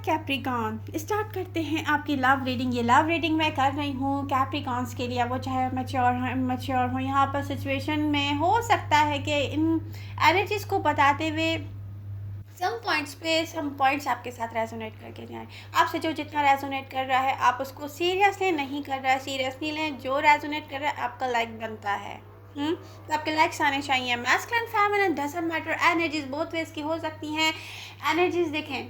Capricorn start करते हैं आपकी लव रीडिंग। ये लव रीडिंग मैं कर रही हूँ कैप्रिकॉन्स के लिए, वो चाहे मैच्योर हो। यहाँ पर सिचुएशन में हो सकता है कि इन एनर्जीज़ को बताते हुए सम पॉइंट्स आपके साथ रेजोनेट करके जाएं। आपसे जो जितना रेजोनेट कर रहा है आप उसको सीरियसली नहीं कर रहा है, सीरियसली लें। जो रेजोनेट कर रहा है आपका लाइक बनता है। तो आपके लाइक्स आने चाहिए। Masculine feminine doesn't matter, energies बहुत वेज की हो सकती हैं। एनर्जीज देखें,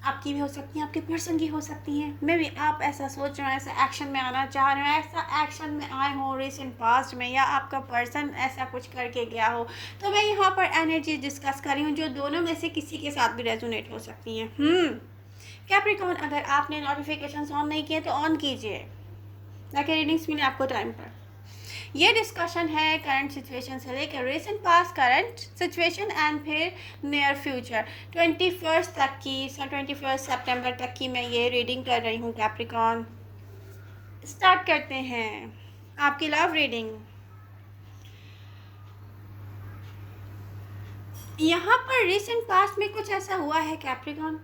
आपकी भी हो सकती हैं, आपके पर्सन की हो सकती हैं। मे बी आप ऐसा सोच रहे हो, ऐसा एक्शन में आना चाह रहे हो, ऐसा एक्शन में आए हो रिसेंट पास्ट में, या आपका पर्सन ऐसा कुछ करके गया हो। तो मैं यहाँ पर एनर्जी डिस्कस कर रही हूँ जो दोनों में से किसी के साथ भी रेजोनेट हो सकती हैं। कैप्रिकॉर्न, अगर आपने नोटिफिकेशन ऑन नहीं किए तो ऑन कीजिए ताकि रीडिंग्स मिले आपको टाइम पर। ये डिस्कशन है करंट सिचुएशन से लेकर recent past, current situation and फिर नियर फ्यूचर 21 तक की, 21 सितंबर तक की मैं ये रीडिंग कर रही हूँ कैप्रिकॉन। स्टार्ट करते हैं आपकी लव रीडिंग। यहाँ पर रिसेंट पास्ट में कुछ ऐसा हुआ है कैप्रिकॉन।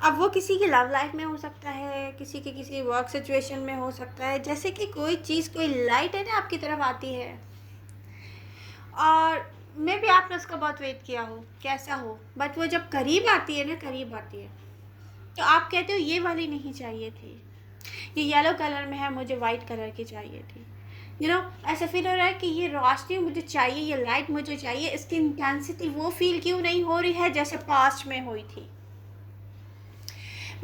अब वो किसी की लव लाइफ में हो सकता है, किसी के किसी वर्क सिचुएशन में हो सकता है। जैसे कि कोई चीज़, कोई लाइट है ना आपकी तरफ आती है और मे भी आपने उसका बहुत वेट किया हो कैसा हो, बट वो जब करीब आती है ना, करीब आती है तो आप कहते हो ये वाली नहीं चाहिए थी, ये येलो कलर में है, मुझे वाइट कलर की चाहिए थी। ऐसा फील हो रहा है कि ये रोशनी मुझे चाहिए, ये लाइट मुझे चाहिए। इसकी इंटेंसिटी वो फील क्यों नहीं हो रही है जैसे पास्ट में हुई थी।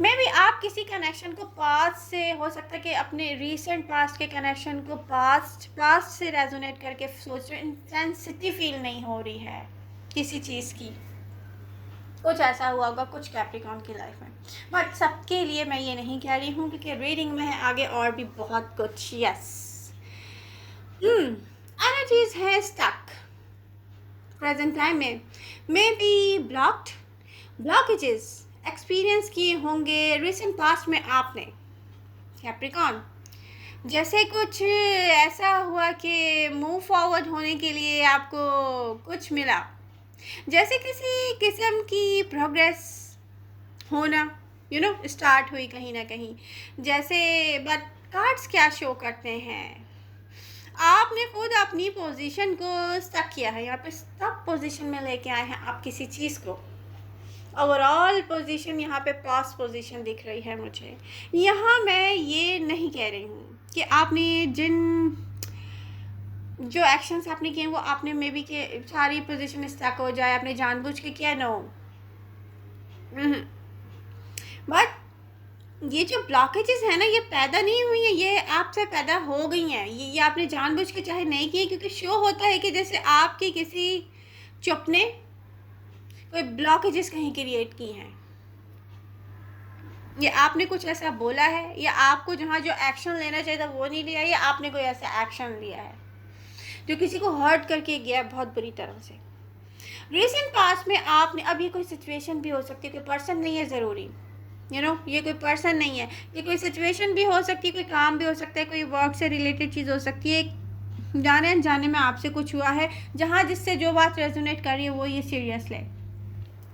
मे बी आप किसी कनेक्शन को पास्ट से, हो सकता है कि अपने रीसेंट पास्ट के कनेक्शन को पास्ट से रेजोनेट करके सोच रहे, इंटेंसिटी फील नहीं हो रही है किसी चीज़ की। कुछ ऐसा हुआ होगा कुछ कैप्रिकॉर्न की लाइफ में, बट सबके लिए मैं ये नहीं कह रही हूँ क्योंकि रीडिंग में है आगे और भी बहुत कुछ। यस, एनर्जीज है स्टक प्रेजेंट टाइम में, मे बी ब्लॉकेजेस एक्सपीरियंस किए होंगे रिसेंट पास्ट में आपने कैप्रिकॉर्न। जैसे कुछ ऐसा हुआ कि मूव फॉरवर्ड होने के लिए आपको कुछ मिला, जैसे किसी किस्म की प्रोग्रेस होना, स्टार्ट हुई कहीं ना कहीं। जैसे बट कार्ड्स क्या शो करते हैं, आपने खुद अपनी पोजीशन को स्टक किया है, यहाँ पे स्टक पोजीशन में लेके आए हैं आप किसी चीज़ को। ओवरऑल पोजीशन यहाँ पे पास्ट पोजीशन दिख रही है मुझे। यहाँ मैं ये नहीं कह रही हूँ कि आपने जो एक्शंस आपने किए वो आपने मे बी के सारी पोजीशन स्टक हो जाए, आपने जानबूझ के किया, नो। बट ये जो ब्लॉकेजेस है ना, ये पैदा नहीं हुई है, ये आपसे पैदा हो गई हैं। ये आपने जानबूझ के चाहे नहीं किए, क्योंकि शो होता है कि जैसे आपकी किसी चुप ने कोई ब्लॉकेजेस कहीं क्रिएट की हैं, या आपने कुछ ऐसा बोला है, या आपको जहाँ जो एक्शन लेना चाहिए था वो नहीं लिया, या आपने कोई ऐसा एक्शन लिया है जो किसी को हर्ट करके गया बहुत बुरी तरह से। रिसेंट पास्ट में आपने, अब ये कोई सिचुएशन भी हो सकती है, कोई पर्सन नहीं है ज़रूरी, ये कोई पर्सन नहीं है, ये कोई सिचुएशन भी हो सकती है, कोई काम भी हो सकता है, कोई वर्क से रिलेटेड चीज़ हो सकती है। जाने अनजाने में आपसे कुछ हुआ है जहाँ जिससे जो बात रेजोनेट कर रही है वो ये सीरियस ले।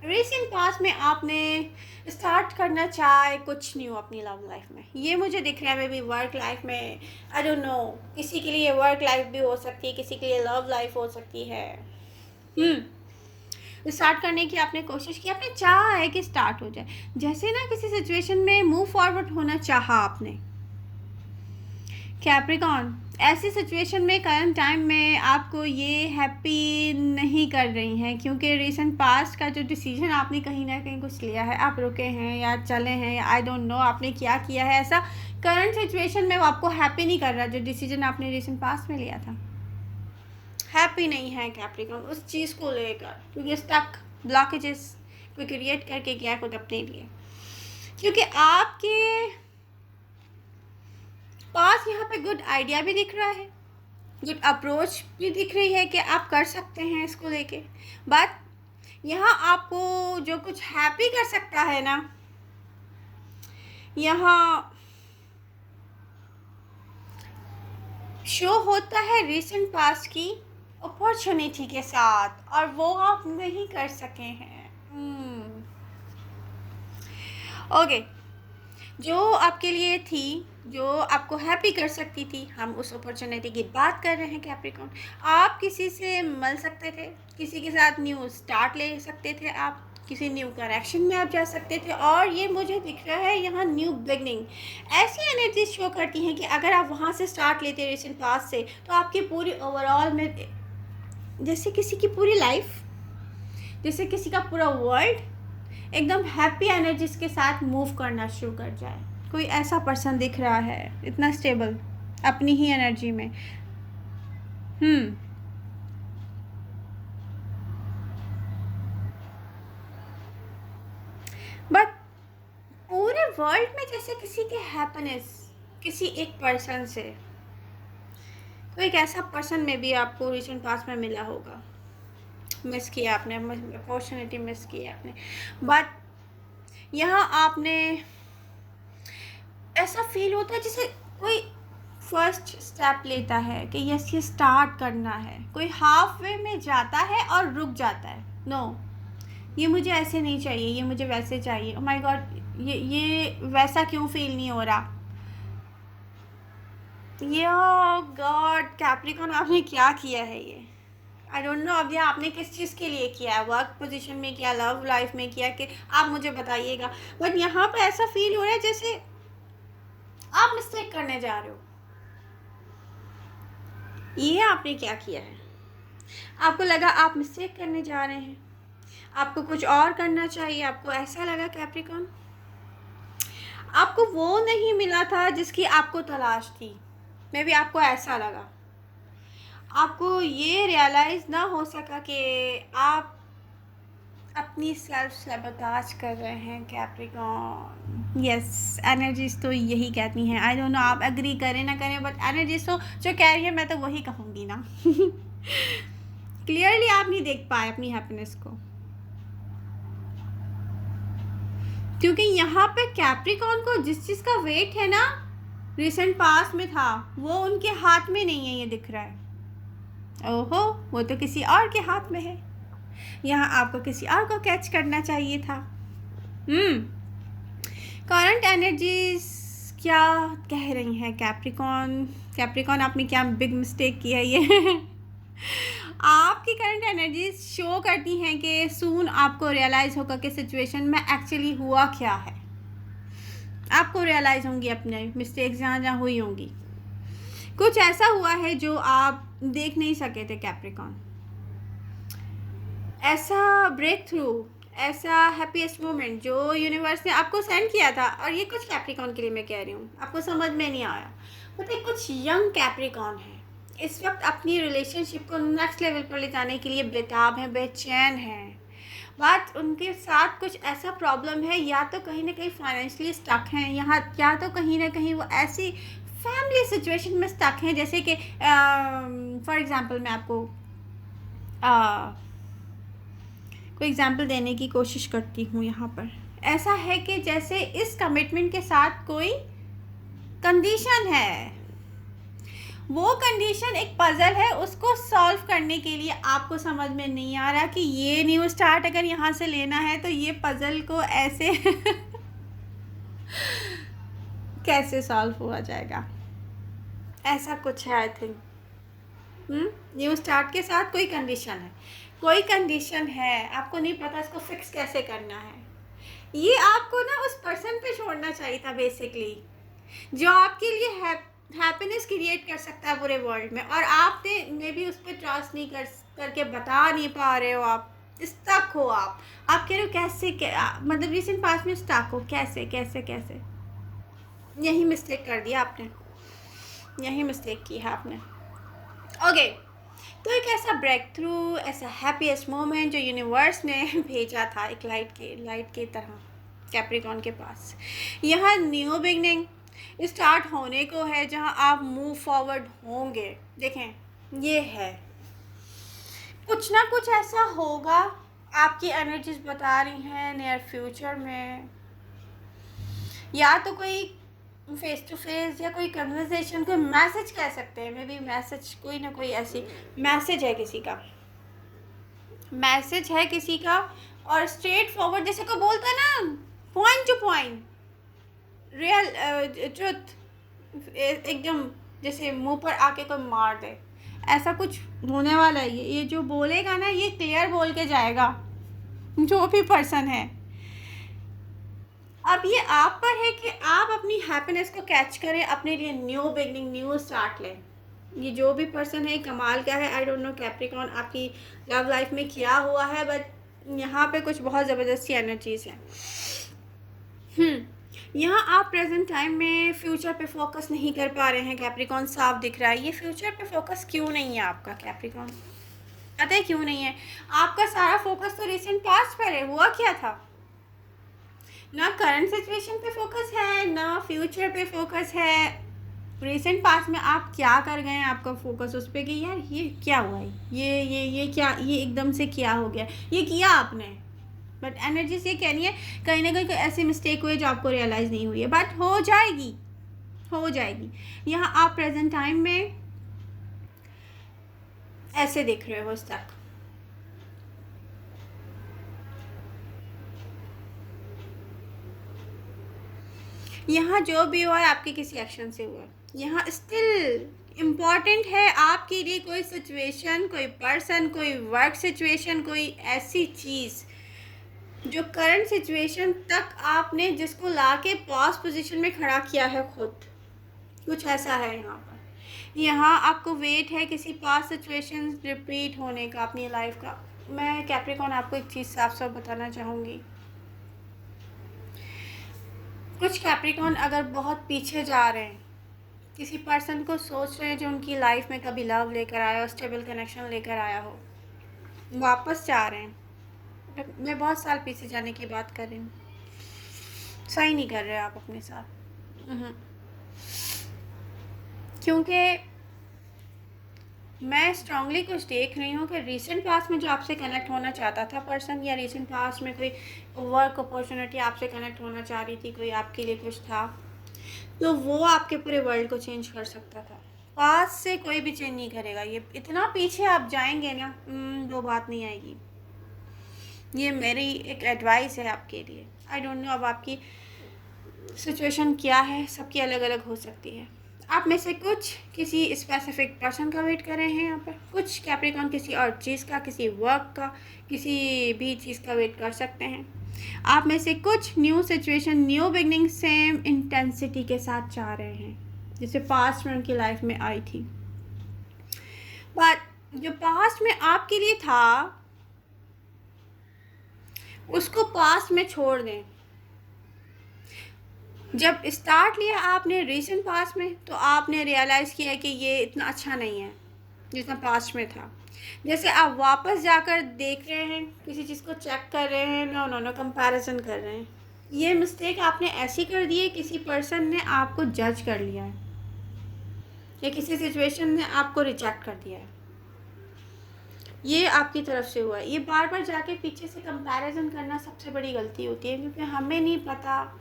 रिसेंट पास्ट में आपने स्टार्ट करना चाहे कुछ न्यू अपनी लव लाइफ में, ये मुझे दिख रहा है। मे बी वर्क लाइफ में, आई डोंट नो, किसी के लिए वर्क लाइफ भी हो सकती है, किसी के लिए लव लाइफ हो सकती है। स्टार्ट करने की आपने कोशिश की, आपने चाहा है कि स्टार्ट हो जाए। जैसे ना किसी सिचुएशन में मूव फॉरवर्ड होना चाहा आपने कैप्रिकॉन, ऐसी सिचुएशन में करंट टाइम में आपको ये हैप्पी नहीं कर रही हैं, क्योंकि रिसेंट पास्ट का जो डिसीजन आपने कहीं ना कहीं कुछ लिया है, आप रुके हैं या चले हैं, या आई डोंट नो आपने क्या किया है, ऐसा करंट सिचुएशन में वो आपको हैप्पी नहीं कर रहा। जो डिसीजन आपने रिसेंट पास्ट में लिया था हैप्पी नहीं है कैप्रिकॉन उस चीज़ को लेकर, क्योंकि स्टक ब्लॉकेजेस कोई क्रिएट करके गया खुद अपने लिए। क्योंकि आपके पास यहाँ पे गुड आइडिया भी दिख रहा है, गुड अप्रोच भी दिख रही है कि आप कर सकते हैं इसको लेके, बट यहाँ आपको जो कुछ हैप्पी कर सकता है ना, यहाँ शो होता है रिसेंट पास्ट की अपॉर्चुनिटी के साथ, और वो आप नहीं कर सके हैं। ओके, जो आपके लिए थी, जो आपको हैप्पी कर सकती थी, हम उस अपॉर्चुनिटी की बात कर रहे हैं कैप्रिकॉर्न। आप किसी से मिल सकते थे, किसी के साथ न्यू स्टार्ट ले सकते थे, आप किसी न्यू कनेक्शन में आप जा सकते थे, और ये मुझे दिख रहा है यहाँ न्यू बिगनिंग। ऐसी एनर्जी शो करती हैं कि अगर आप वहाँ से स्टार्ट लेते रिसेंट पास्ट से, तो आपकी पूरी ओवरऑल में, जैसे किसी की पूरी लाइफ, जैसे किसी का पूरा वर्ल्ड एकदम हैप्पी एनर्जीज के साथ मूव करना शुरू कर जाए। कोई ऐसा पर्सन दिख रहा है इतना स्टेबल अपनी ही एनर्जी में। बट पूरे वर्ल्ड में जैसे किसी के हैप्पीनेस किसी एक पर्सन से, कोई एक ऐसा पर्सन में भी आपको रिसेंट पास्ट में मिला होगा, मिस किया आपने, अपॉर्चुनिटी मिस की आपने। बट यहाँ आपने ऐसा फील होता है जैसे कोई फर्स्ट स्टेप लेता है कि यस ये स्टार्ट करना है, कोई हाफ वे में जाता है और रुक जाता है। नो, ये मुझे ऐसे नहीं चाहिए, ये मुझे वैसे चाहिए। ओह माय गॉड, ये वैसा क्यों फील नहीं हो रहा। ये गॉड कैप्रिकॉर्न, आपने क्या किया है ये? आई डोंट नो अब ये आपने किस चीज़ के लिए किया है, वर्क पोजीशन में किया, लव लाइफ में किया, कि आप मुझे बताइएगा। बट यहाँ पे ऐसा फील हो रहा है जैसे आप मिस्टेक करने जा रहे हो। ये आपने क्या किया है? आपको लगा आप मिस्टेक करने जा रहे हैं, आपको कुछ और करना चाहिए, आपको ऐसा लगा कैप्रिकॉर्न। आपको वो नहीं मिला था जिसकी आपको तलाश थी, मे बी आपको ऐसा लगा। आपको ये रियलाइज़ ना हो सका कि आप अपनी सेल्फ सैबोटाज कर रहे हैं कैप्रिकॉर्न। यस, एनर्जीज तो यही कहती हैं। आई डोंट नो आप एग्री करें ना करें, बट एनर्जीज तो जो कह रही है मैं तो वही कहूँगी ना। क्लियरली आप नहीं देख पाए अपनी हैप्पीनेस को, क्योंकि यहाँ पे कैप्रिकॉर्न को जिस चीज़ का वेट है ना रिसेंट पास्ट में था, वो उनके हाथ में नहीं है, ये दिख रहा है। ओहो, वो तो किसी और के हाथ में है। यहाँ आपको किसी और को कैच करना चाहिए था। करंट एनर्जीज क्या कह रही हैं कैप्रिकॉर्न आपने क्या बिग मिस्टेक की है ये? आपकी करंट एनर्जीज शो करती हैं कि सून आपको रियलाइज़ होगा कि सिचुएशन में एक्चुअली हुआ क्या है। आपको रियलाइज़ होंगी अपने मिस्टेक्स जहाँ जहाँ हुई होंगी। कुछ ऐसा हुआ है जो आप देख नहीं सके थे कैप्रिकॉर्न। ऐसा ब्रेक थ्रू, ऐसा हैप्पीएस्ट मोमेंट जो यूनिवर्स ने आपको सेंड किया था, और ये कुछ कैप्रिकॉर्न के लिए मैं कह रही हूँ, आपको समझ में नहीं आया। मतलब कुछ यंग कैप्रिकॉर्न है इस वक्त अपनी रिलेशनशिप को नेक्स्ट लेवल पर ले जाने के लिए बेताब हैं, बेचैन हैं। बात उनके साथ कुछ ऐसा प्रॉब्लम है, या तो कहीं ना कहीं फाइनेंशियली स्टक हैं, यहाँ या तो कहीं ना कहीं वो ऐसी फैमिली सिचुएशन में स्टक हैं, जैसे कि फॉर एग्ज़ाम्पल मैं आपको कोई एग्ज़ाम्पल देने की कोशिश करती हूँ। यहाँ पर ऐसा है कि जैसे इस कमिटमेंट के साथ कोई कंडीशन है, वो कंडीशन एक पज़ल है, उसको सॉल्व करने के लिए आपको समझ में नहीं आ रहा कि ये न्यू स्टार्ट अगर यहाँ से लेना है तो ये पज़ल को ऐसे कैसे सॉल्व हुआ जाएगा। ऐसा कुछ है आई थिंक। न्यू स्टार्ट के साथ कोई कंडीशन है, आपको नहीं पता इसको फिक्स कैसे करना है। ये आपको ना उस पर्सन पे छोड़ना चाहिए था बेसिकली, जो आपके लिए हैप्पीनेस क्रिएट कर सकता है पूरे वर्ल्ड में, और आपने मे भी उस पर ट्रस्ट नहीं करके बता नहीं पा रहे हो। आप स्टक हो, आप कह रहे हो कैसे मतलब रिसेंट पास्ट में स्टक हो, कैसे यही मिस्टेक कर दिया आपने, यही मिस्टेक की है आपने। ओके, तो एक ऐसा ब्रेक थ्रू, ऐसा हैप्पीएस्ट मोमेंट जो यूनिवर्स ने भेजा था एक लाइट के तरह कैप्रिकॉर्न के पास, यहाँ न्यू बिगनिंग स्टार्ट होने को है, जहाँ आप मूव फॉरवर्ड होंगे। देखें, ये है कुछ ना कुछ ऐसा होगा, आपकी एनर्जीज बता रही हैं नियर फ्यूचर में, या तो कोई फेस टू फेस या कोई कन्वर्सेशन, कोई मैसेज कह सकते हैं, मे बी मैसेज, कोई ना कोई ऐसी मैसेज है किसी का, और स्ट्रेट फॉरवर्ड, जैसे कोई बोलता है ना point two point, real truth, एकदम जैसे मुंह पर आके कोई मार दे, ऐसा कुछ होने वाला है। ये जो बोलेगा ना, ये क्लियर बोल के जाएगा, जो भी पर्सन है। अब ये आप पर है कि आप अपनी हैप्पीनेस को कैच करें, अपने लिए न्यू बिगनिंग, न्यू स्टार्ट लें। ये जो भी पर्सन है कमाल का है। आई डोंट नो कैप्रिकॉर्न आपकी लव लाइफ में क्या हुआ है, बट यहाँ पे कुछ बहुत ज़बरदस्ती एनर्जीज हैं। यहाँ आप प्रेजेंट टाइम में फ्यूचर पे फोकस नहीं कर पा रहे हैं। कैप्रिकॉर्न साफ दिख रहा है। ये फ्यूचर पे फोकस क्यों नहीं है आपका कैप्रिकॉर्न? पता है क्यों नहीं है? आपका सारा फोकस तो रिसेंट पास्ट पर है। हुआ क्या था? ना करंट सिचुएशन पे फोकस है, ना फ्यूचर पे फोकस है। रिसेंट पास्ट में आप क्या कर गए हैं, आपका फोकस उस पर कि यार ये क्या हुआ है, ये क्या, ये एकदम से क्या हो गया, ये किया आपने। बट एनर्जी से कह रही है कहीं ना कहीं ऐसी मिस्टेक हुई जो आपको रियलाइज़ नहीं हुई है, बट हो जाएगी, हो जाएगी। यहाँ आप प्रेजेंट टाइम में ऐसे देख रहे हो तक। यहाँ जो भी हुआ है आपके किसी एक्शन से हुआ है। यहाँ स्टिल इम्पॉर्टेंट है आपके लिए कोई सिचुएशन, कोई पर्सन, कोई वर्क सिचुएशन, कोई ऐसी चीज़ जो करंट सिचुएशन तक आपने जिसको लाके पॉज पोजीशन में खड़ा किया है खुद, कुछ ऐसा है यहाँ पर। यहाँ आपको वेट है किसी पास्ट सिचुएशन रिपीट होने का अपनी लाइफ का। मैं कैप्रिकॉर्न आपको एक चीज़ साफ साफ बताना चाहूँगी, कुछ कैप्रिकॉर्न अगर बहुत पीछे जा रहे हैं, किसी पर्सन को सोच रहे हैं जो उनकी लाइफ में कभी लव लेकर आया हो, स्टेबल कनेक्शन लेकर आया हो, वापस जा रहे हैं। मैं बहुत साल पीछे जाने की बात कर रही हूँ। सही नहीं कर रहे आप अपने साथ। क्योंकि मैं स्ट्रांगली कुछ देख रही हूँ कि रीसेंट पास्ट में जो आपसे कनेक्ट होना चाहता था पर्सन, या रीसेंट पास्ट में कोई वर्क अपॉर्चुनिटी आपसे कनेक्ट होना चाह रही थी, कोई आपके लिए कुछ था, तो वो आपके पूरे वर्ल्ड को चेंज कर सकता था। पास्ट से कोई भी चेंज नहीं करेगा। ये इतना पीछे आप जाएंगे ना, वो बात नहीं आएगी। ये मेरी एक एडवाइस है आपके लिए। आई डोंट नो अब आपकी सिचुएशन क्या है, सबकी अलग अलग हो सकती है। आप में से कुछ किसी स्पेसिफिक पर्सन का वेट कर रहे हैं यहाँ पर, कुछ कैप्रिकॉर्न किसी और चीज़ का, किसी वर्क का, किसी भी चीज़ का वेट कर सकते हैं। आप में से कुछ new situation, new beginning same intensity के साथ चाह रहे हैं जैसे पास्ट में उनकी लाइफ में आई थी। बट जो पास्ट में आपके लिए था उसको पास्ट में छोड़ दें। जब स्टार्ट लिया आपने रीसेंट पास्ट में, तो आपने रियलाइज़ किया कि ये इतना अच्छा नहीं है जितना पास्ट में था। जैसे आप वापस जाकर देख रहे हैं, किसी चीज़ को चेक कर रहे हैं, नो कंपैरिजन कर रहे हैं। ये मिस्टेक आपने ऐसी कर दी है, किसी पर्सन ने आपको जज कर लिया है या किसी सिचुएशन ने आपको रिजेक्ट कर दिया है। ये आपकी तरफ से हुआ है। ये बार बार जाके पीछे से कंपैरिजन करना सबसे बड़ी गलती होती है, क्योंकि हमें नहीं पता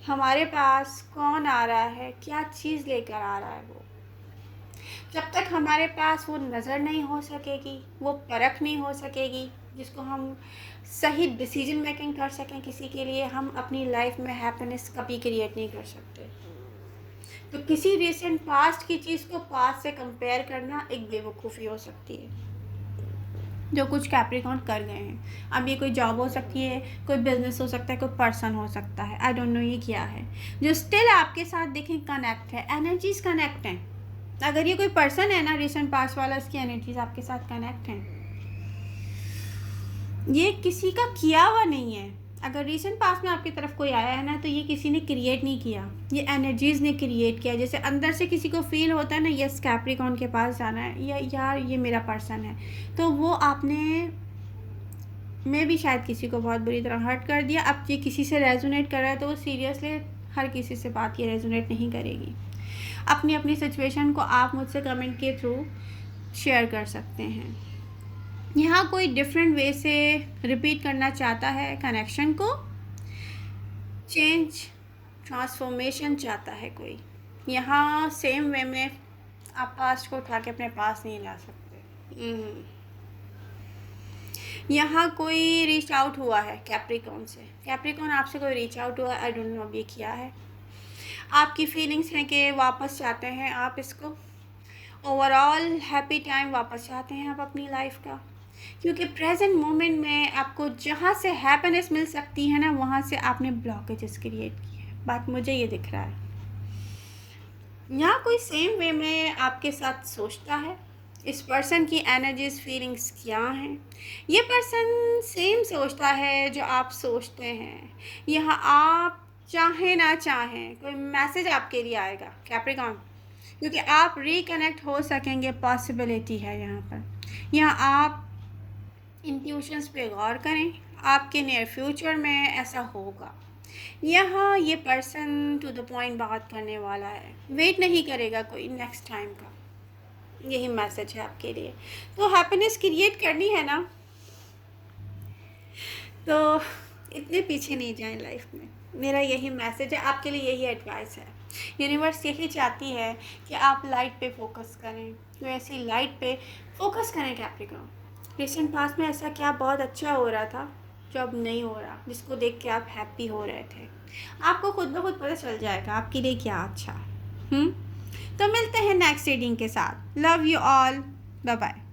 हमारे पास कौन आ रहा है, क्या चीज़ लेकर आ रहा है। वो जब तक हमारे पास वो नज़र नहीं हो सकेगी, वो परख नहीं हो सकेगी जिसको हम सही डिसीजन मेकिंग कर सकें किसी के लिए, हम अपनी लाइफ में हैप्पीनेस कभी क्रिएट नहीं कर सकते। तो किसी रिसेंट पास्ट की चीज़ को पास्ट से कंपेयर करना एक बेवकूफ़ी हो सकती है, जो कुछ कैप्रिकॉर्न कर गए हैं। अब ये कोई जॉब हो सकती है, कोई बिजनेस हो सकता है, कोई पर्सन हो सकता है, आई डोंट नो ये क्या है जो स्टिल आपके साथ देखें कनेक्ट है, एनर्जीज कनेक्ट हैं। अगर ये कोई पर्सन है ना रिसेंट पास्ट वाला, इसकी एनर्जीज आपके साथ कनेक्ट हैं। ये किसी का किया हुआ नहीं है। अगर रिसेंट पास्ट में आपकी तरफ कोई आया है ना, तो ये किसी ने क्रिएट नहीं किया, ये एनर्जीज़ ने क्रिएट किया। जैसे अंदर से किसी को फील होता है ना, यस कैप्रिकॉर्न के पास जाना है, या यार ये मेरा पर्सन है, तो वो आपने में भी शायद किसी को बहुत बुरी तरह हर्ट कर दिया। अब ये किसी से रेजोनेट कर रहा है तो वो सीरियसली हर किसी से बात ये रेजोनेट नहीं करेगी। अपनी अपनी सिचुएशन को आप मुझसे कमेंट के थ्रू शेयर कर सकते हैं। यहाँ कोई डिफरेंट वे से रिपीट करना चाहता है कनेक्शन को, चेंज ट्रांसफॉर्मेशन चाहता है कोई। यहाँ सेम वे में आप पास्ट को उठा के अपने पास नहीं ला सकते। यहाँ कोई रीच आउट हुआ है कैप्रिकॉन से, कैप्रिकॉन आपसे कोई रीच आउट हुआ है, आई डोंट नो अब ये किया है। आपकी फीलिंग्स हैं कि वापस चाहते हैं आप इसको, ओवरऑल हैप्पी टाइम वापस चाहते हैं आप अपनी लाइफ का, क्योंकि प्रेजेंट मोमेंट में आपको जहाँ से हैप्पीनेस मिल सकती है ना, वहाँ से आपने ब्लॉकेजेस क्रिएट किए हैं। बात मुझे ये दिख रहा है। यहाँ कोई सेम वे में आपके साथ सोचता है। इस पर्सन की एनर्जीज फीलिंग्स क्या हैं? ये पर्सन सेम सोचता है जो आप सोचते हैं। यहाँ आप चाहें ना चाहें कोई मैसेज आपके लिए आएगा कैप्रिकॉन, क्योंकि आप रिकनेक्ट हो सकेंगे, पॉसिबिलिटी है यहाँ पर। यहाँ आप इंट्यूशंस पे गौर करें, आपके नियर फ्यूचर में ऐसा होगा। यहाँ ये पर्सन टू द पॉइंट बात करने वाला है, वेट नहीं करेगा कोई नेक्स्ट टाइम का। यही मैसेज है आपके लिए। तो हैप्पीनेस क्रिएट करनी है ना, तो इतने पीछे नहीं जाएं लाइफ में। मेरा यही मैसेज है आपके लिए, यही एडवाइस है। यूनिवर्स यही चाहती है कि आप लाइट पे फोकस करें, तो ऐसी लाइट पे फोकस करें कैप्रिकॉन। रिसेंट पास्ट में ऐसा क्या बहुत अच्छा हो रहा था जो अब नहीं हो रहा, जिसको देख के आप हैप्पी हो रहे थे? आपको खुद ब खुद पता चल जाएगा आपके लिए क्या अच्छा है। तो मिलते हैं नेक्स्ट रीडिंग के साथ। Love you all, bye bye.